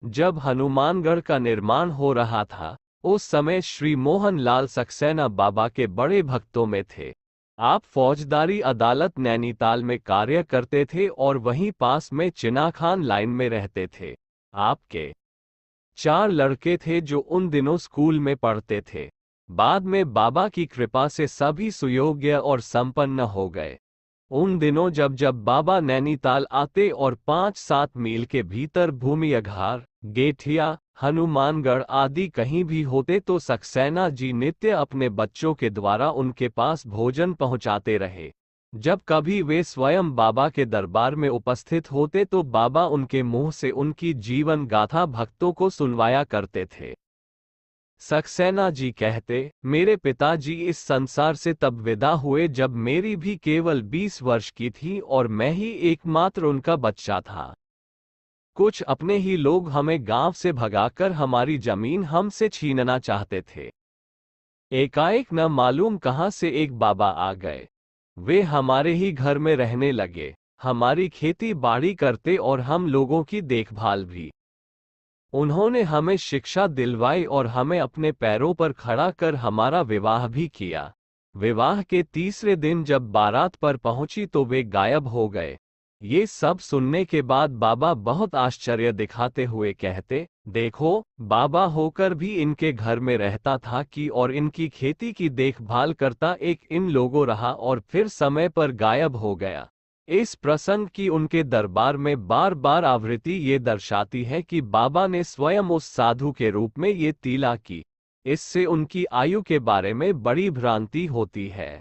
जब हनुमानगढ़ का निर्माण हो रहा था, उस समय श्री मोहन लाल सक्सेना बाबा के बड़े भक्तों में थे। आप फौजदारी अदालत नैनीताल में कार्य करते थे और वहीं पास में चिनाखान लाइन में रहते थे। आपके 4 लड़के थे जो उन दिनों स्कूल में पढ़ते थे। बाद में बाबा की कृपा से सभी सुयोग्य और संपन्न हो गए। उन दिनों जब जब बाबा नैनीताल आते और 5-7 मील के भीतर भूमि अघार, गेठिया, हनुमानगढ़ आदि कहीं भी होते तो सक्सेना जी नित्य अपने बच्चों के द्वारा उनके पास भोजन पहुंचाते रहे। जब कभी वे स्वयं बाबा के दरबार में उपस्थित होते तो बाबा उनके मुंह से उनकी जीवन गाथा भक्तों को सुनवाया करते थे। सक्सेना जी कहते, मेरे पिताजी इस संसार से तब विदा हुए जब मेरी भी केवल 20 वर्ष की थी और मैं ही एकमात्र उनका बच्चा था। कुछ अपने ही लोग हमें गांव से भगाकर हमारी जमीन हमसे छीनना चाहते थे। एकाएक न मालूम कहां से एक बाबा आ गए। वे हमारे ही घर में रहने लगे, हमारी खेती बाड़ी करते और हम लोगों की देखभाल भी। उन्होंने हमें शिक्षा दिलवाई और हमें अपने पैरों पर खड़ा कर हमारा विवाह भी किया। विवाह के तीसरे दिन जब बारात पर पहुंची तो वे गायब हो गए। ये सब सुनने के बाद बाबा बहुत आश्चर्य दिखाते हुए कहते, देखो, बाबा होकर भी इनके घर में रहता था कि और इनकी खेती की देखभाल करता एक इन लोगों रहा और फिर समय पर गायब हो गया। इस प्रसंग की उनके दरबार में बार बार आवृत्ति ये दर्शाती है कि बाबा ने स्वयं उस साधु के रूप में ये तीला की। इससे उनकी आयु के बारे में बड़ी भ्रांति होती है।